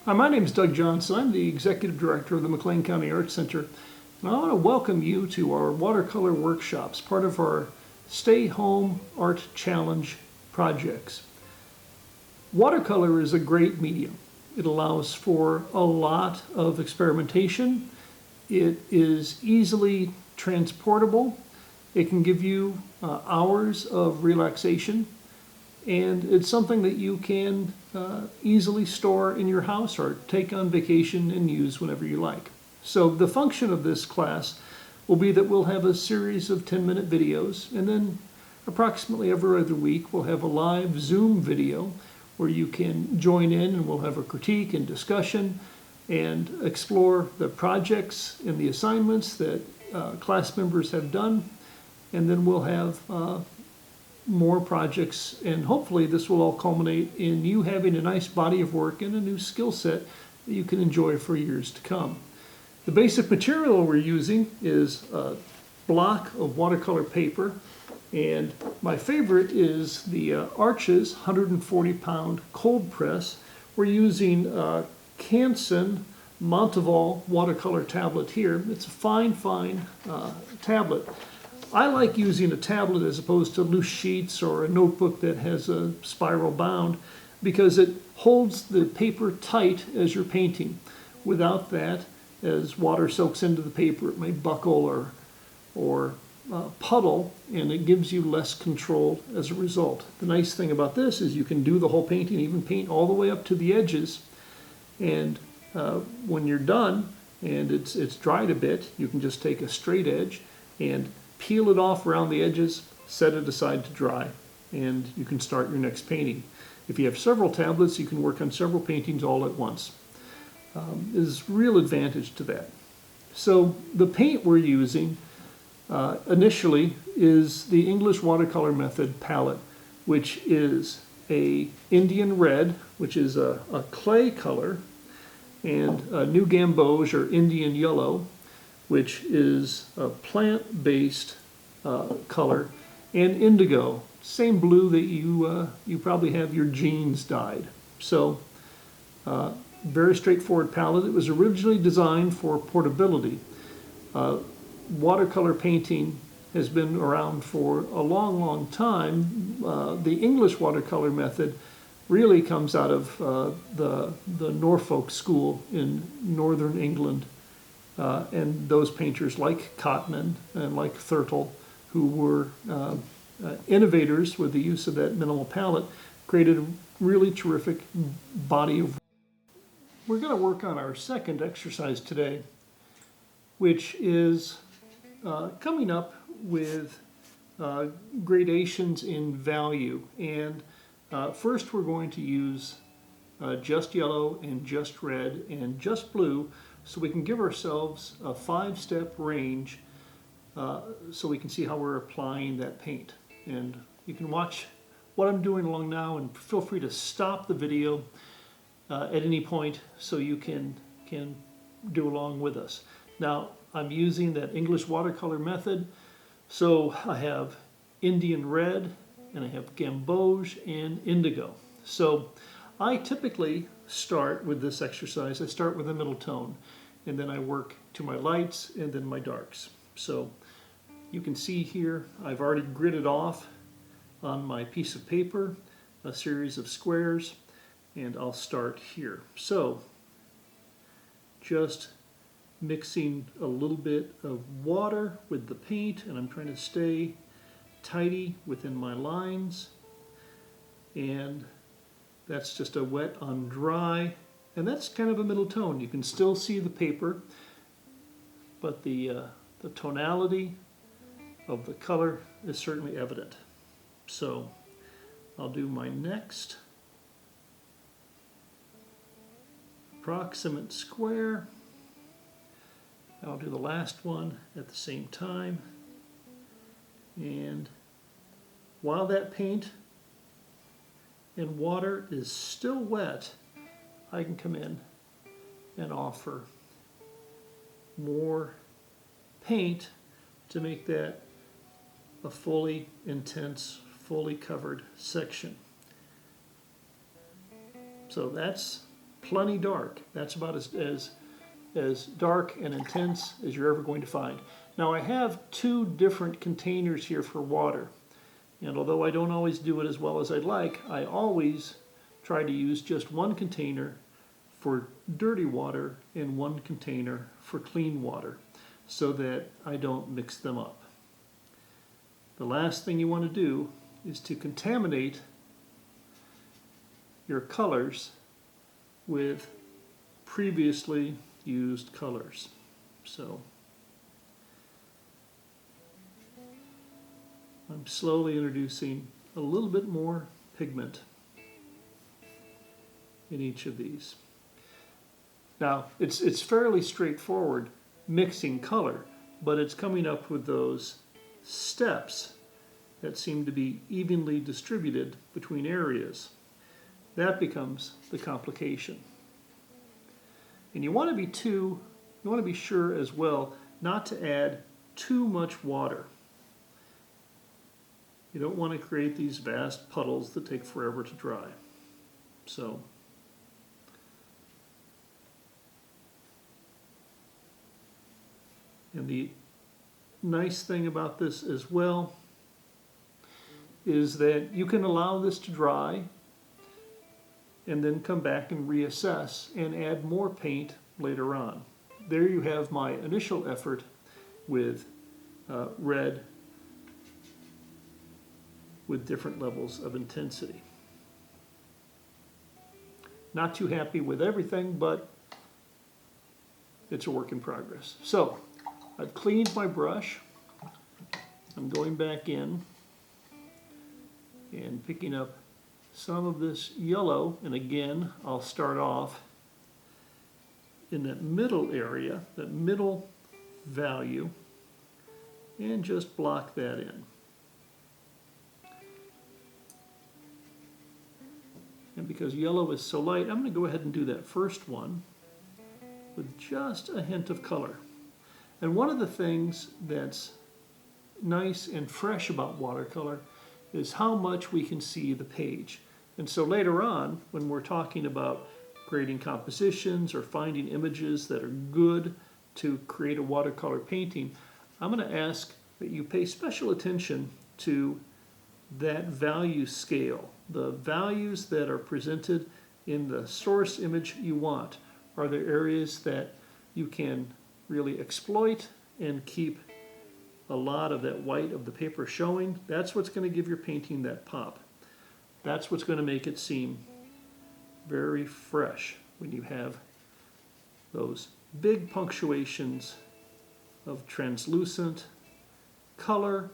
Hi, my name is Doug Johnson. I'm the Executive Director of the McLean County Arts Center. And I want to welcome you to our watercolor workshops, part of our Stay Home Art Challenge projects. Watercolor is a great medium. It allows for a lot of experimentation. It is easily transportable. It can give you hours of relaxation. And it's something that you can easily store in your house or take on vacation and use whenever you like. So the function of this class will be that we'll have a series of 10-minute videos, and then approximately every other week we'll have a live Zoom video where you can join in, and we'll have a critique and discussion and explore the projects and the assignments that class members have done. And then we'll have more projects, and hopefully this will all culminate in you having a nice body of work and a new skill set that you can enjoy for years to come. The basic material we're using is a block of watercolor paper, and my favorite is the Arches 140-pound cold press. We're using Canson Monteval watercolor tablet here. It's a fine tablet. I like using a tablet as opposed to loose sheets or a notebook that has a spiral bound, because it holds the paper tight as you're painting. Without that, as water soaks into the paper, it may buckle or puddle, and it gives you less control as a result. The nice thing about this is you can do the whole painting, even paint all the way up to the edges, and when you're done and it's dried a bit, you can just take a straight edge and peel it off around the edges, set it aside to dry, and you can start your next painting. If you have several tablets, you can work on several paintings all at once. There's real advantage to that. So the paint we're using initially is the English watercolor method palette, which is a Indian red, which is a clay color, and a new gamboge or Indian yellow, which is a plant-based color, and indigo, same blue that you probably have your jeans dyed. So very straightforward palette. It was originally designed for portability. Watercolor painting has been around for a long time. The English watercolor method really comes out of the Norfolk school in northern England. And those painters like Cotman and like Thurtle, who were innovators with the use of that minimal palette, created a really terrific body of work. We're going to work on our second exercise today, which is coming up with gradations in value. And first we're going to use just yellow and just red and just blue, so we can give ourselves a 5-step range so we can see how we're applying that paint. And you can watch what I'm doing along now, and feel free to stop the video at any point so you can do along with us. Now, I'm using that English watercolor method, so I have Indian red, and I have gamboge and indigo. So I typically start with this exercise. I start with a middle tone, and then I work to my lights and then my darks. So you can see here I've already gridded off on my piece of paper a series of squares, and I'll start here. So just mixing a little bit of water with the paint, and I'm trying to stay tidy within my lines, and that's just a wet on dry, and that's kind of a middle tone. You can still see the paper, but the tonality of the color is certainly evident. So I'll do my next approximate square. I'll do the last one at the same time, and while that paint and water is still wet, I can come in and offer more paint to make that a fully intense, fully covered section. So that's plenty dark. That's about as dark and intense as you're ever going to find. Now I have two different containers here for water. And although I don't always do it as well as I'd like, I always try to use just one container for dirty water and one container for clean water so that I don't mix them up. The last thing you want to do is to contaminate your colors with previously used colors. So I'm slowly introducing a little bit more pigment in each of these. Now, it's fairly straightforward mixing color, but it's coming up with those steps that seem to be evenly distributed between areas. That becomes the complication. And you want to be sure as well not to add too much water. You don't want to create these vast puddles that take forever to dry. So and the nice thing about this as well is that you can allow this to dry and then come back and reassess and add more paint later on. There you have my initial effort with red with different levels of intensity. Not too happy with everything, but it's a work in progress. So I've cleaned my brush. I'm going back in and picking up some of this yellow, and again I'll start off in that middle area, that middle value, and just block that in. And because yellow is so light, I'm going to go ahead and do that first one with just a hint of color. And one of the things that's nice and fresh about watercolor is how much we can see the page. And so later on, when we're talking about grading compositions or finding images that are good to create a watercolor painting, I'm going to ask that you pay special attention to that value scale. The values that are presented in the source image you want. Are there areas that you can really exploit and keep a lot of that white of the paper showing? That's what's going to give your painting that pop. That's what's going to make it seem very fresh when you have those big punctuations of translucent color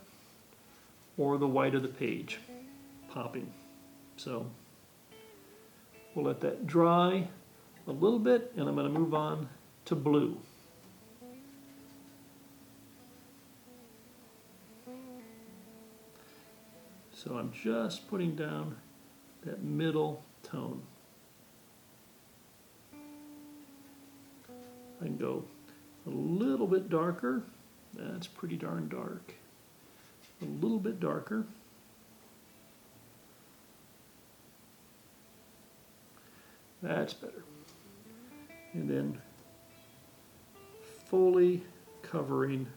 or the white of the page popping. So we'll let that dry a little bit, and I'm going to move on to blue. So I'm just putting down that middle tone. I can go a little bit darker. That's pretty darn dark. A little bit darker. That's better. And then fully covering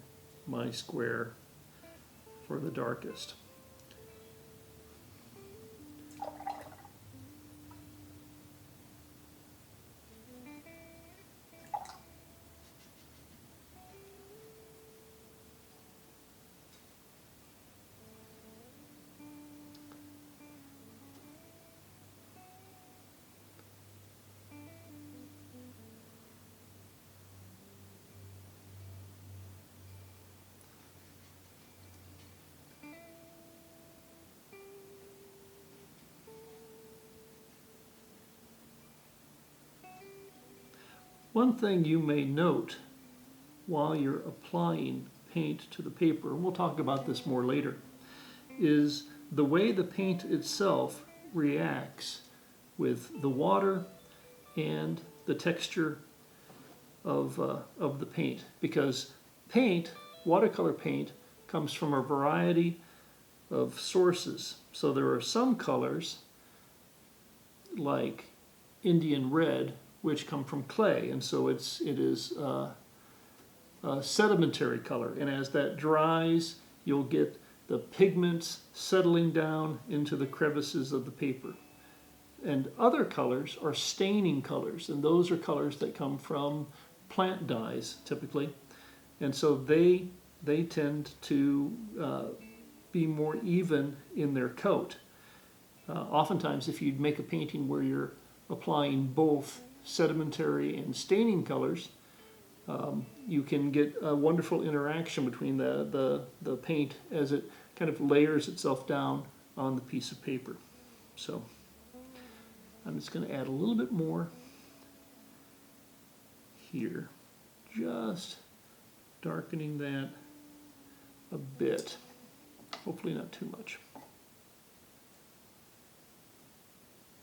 my square for the darkest. One thing you may note while you're applying paint to the paper, and we'll talk about this more later, is the way the paint itself reacts with the water and the texture of the paint. Because paint, watercolor paint, comes from a variety of sources. So there are some colors, like Indian red, which come from clay, and so it is a sedimentary color. And as that dries, you'll get the pigments settling down into the crevices of the paper. And other colors are staining colors, and those are colors that come from plant dyes typically, and so they tend to be more even in their coat. Oftentimes, if you make a painting where you're applying both sedimentary and staining colors, you can get a wonderful interaction between the paint as it kind of layers itself down on the piece of paper. So I'm just going to add a little bit more here, just darkening that a bit, hopefully not too much.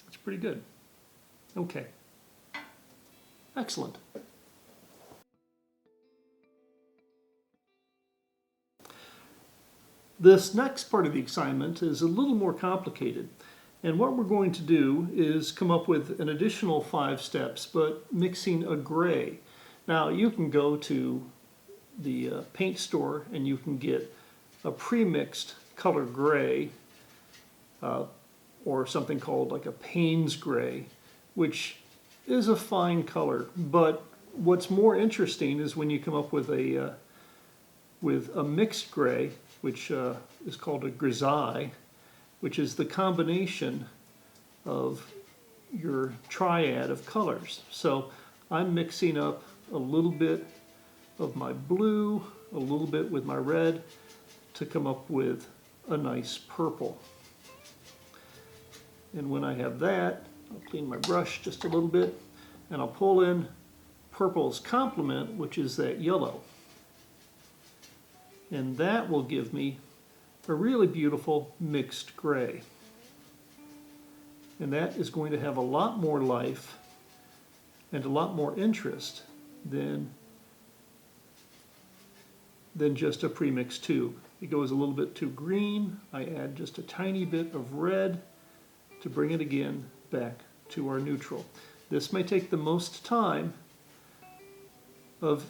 That's pretty good. Okay, excellent. This next part of the assignment is a little more complicated, and what we're going to do is come up with an additional 5 steps, but mixing a gray. Now you can go to the paint store and you can get a pre-mixed color gray, or something called like a Payne's gray, which is a fine color, but what's more interesting is when you come up with a mixed gray, which is called a grisaille, which is the combination of your triad of colors. So I'm mixing up a little bit of my blue, a little bit with my red, to come up with a nice purple. And when I have that, I'll clean my brush just a little bit, and I'll pull in purple's complement, which is that yellow. And that will give me a really beautiful mixed gray. And that is going to have a lot more life and a lot more interest than just a pre-mixed tube. It goes a little bit too green. I add just a tiny bit of red to bring it again back to our neutral. This may take the most time of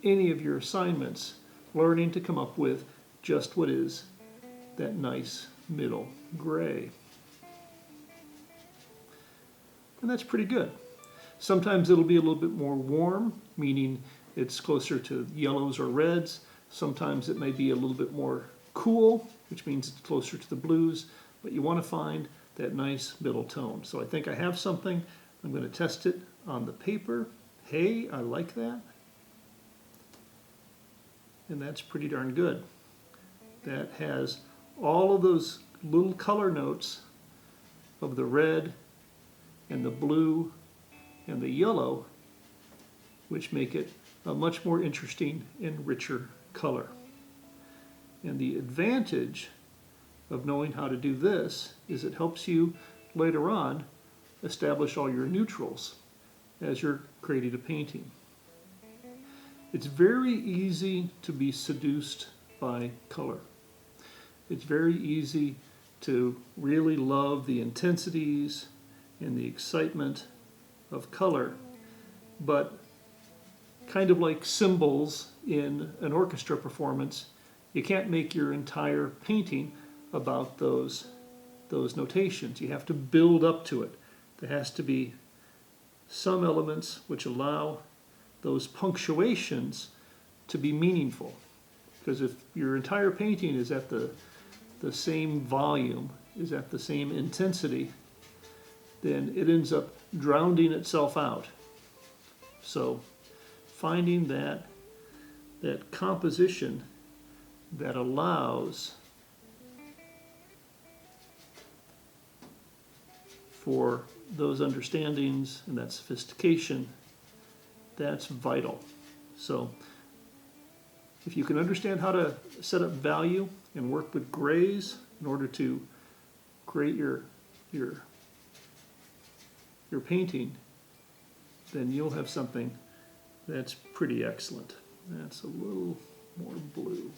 any of your assignments, learning to come up with just what is that nice middle gray. And that's pretty good. Sometimes it'll be a little bit more warm, meaning it's closer to yellows or reds. Sometimes it may be a little bit more cool, which means it's closer to the blues, but you want to find that nice middle tone. So I think I have something. I'm going to test it on the paper. Hey, I like that. And that's pretty darn good. That has all of those little color notes of the red and the blue and the yellow, which make it a much more interesting and richer color. And the advantage of knowing how to do this is it helps you later on establish all your neutrals as you're creating a painting. It's very easy to be seduced by color. It's very easy to really love the intensities and the excitement of color, but kind of like cymbals in an orchestra performance, you can't make your entire painting about those notations. You have to build up to it. There has to be some elements which allow those punctuations to be meaningful. Because if your entire painting is at the same volume, is at the same intensity, then it ends up drowning itself out. So finding that composition that allows for those understandings and that sophistication, that's vital. So if you can understand how to set up value and work with grays in order to create your painting, then you'll have something that's pretty excellent. That's a little more blue.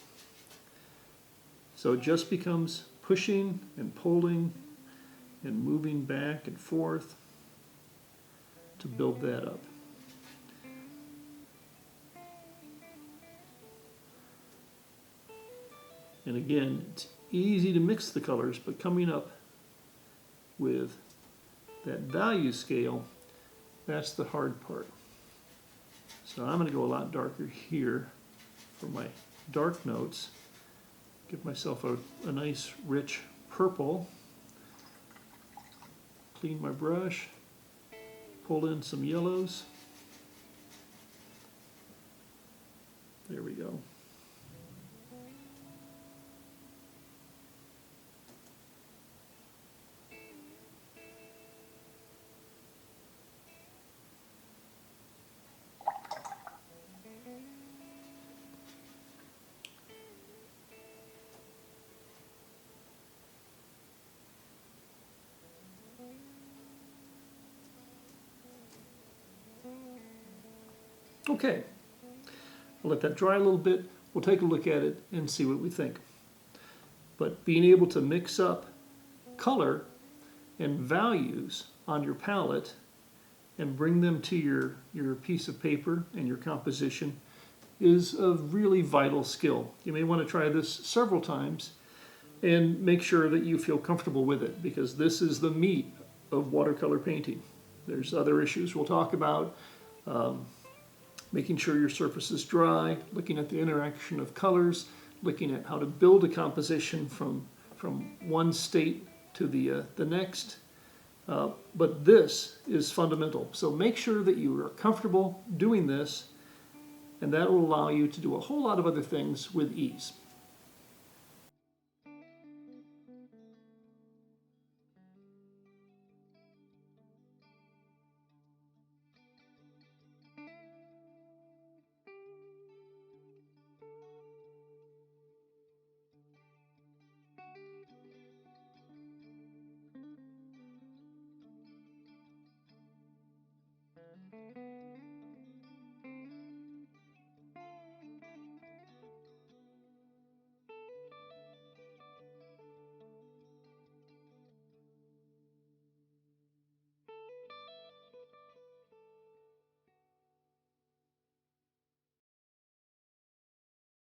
So it just becomes pushing and pulling and moving back and forth to build that up. And again, it's easy to mix the colors, but coming up with that value scale, that's the hard part. So I'm going to go a lot darker here for my dark notes. Give myself a nice rich purple. Clean my brush. Pull in some yellows. There we go. Okay, I'll let that dry a little bit. We'll take a look at it and see what we think. But being able to mix up color and values on your palette and bring them to your piece of paper and your composition is a really vital skill. You may want to try this several times and make sure that you feel comfortable with it, because this is the meat of watercolor painting. There's other issues we'll talk about. Making sure your surface is dry, looking at the interaction of colors, looking at how to build a composition from one state to the next. But this is fundamental. So make sure that you are comfortable doing this, and that will allow you to do a whole lot of other things with ease.